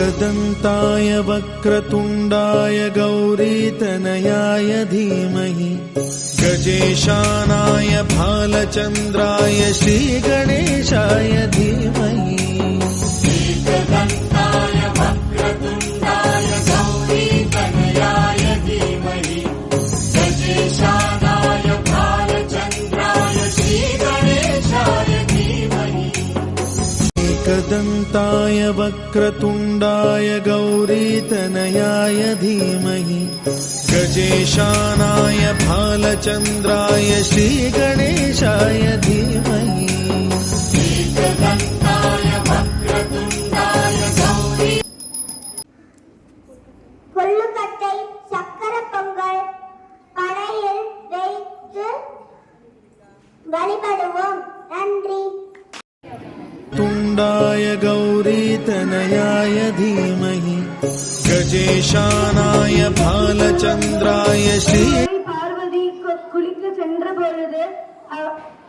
एकदन्ताय वक्रतुण्डाय गौरीतनयाय धीमहि गजेशानाय भालचन्द्राय श्रीगणेशाय धीमहि एकदन्ताय वक्रतुण्डाय गौरीतनयाय धीमहि गजेशानाय भालचन्द्राय श्रीगणेशाय धीमहि கொள்ளுக்கட்டை சக்கர பொங்கல் படையில் வைத்து வழிபடுவோம். நன்றி. तुण्डाय गौरीतनयाय धीमहि गजेशानाय भालचन्द्राय श्री பார்வதி குளிக்க சென்ற பொழுது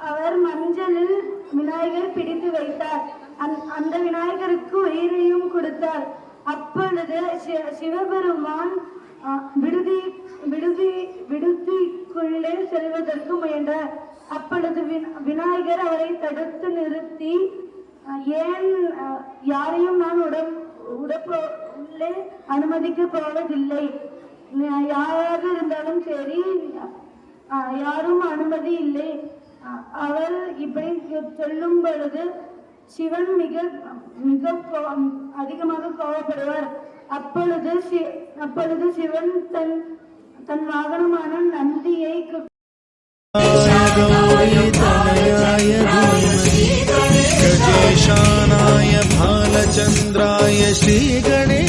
அவர் மஞ்சளில் விநாயகர் பிடித்து வைத்தார். அந்த விநாயகருக்கு உயிரையும் கொடுத்தார். அப்பொழுது சிவபெருமான் விடுதிக்குள்ளே செல்வதற்கு முயன்றார். அப்பொழுது விநாயகர் அவரை தடுத்து நிறுத்தி, ஏன் யாரையும் நான் உள்ளே அனுமதிக்க போவதில்லை, யாராக இருந்தாலும் சரி, யாரும் அனுமதி இல்லை. அவர் இப்படி சொல்லும் பொழுது சிவன் மிக மிக அதிகமாக கோபப்படுவார். அப்பொழுது சிவன் தன் வாகனமான நந்தியை गौरीतनयाय धीमहि गजेशानाय भालचन्द्राय श्रीगणेशाय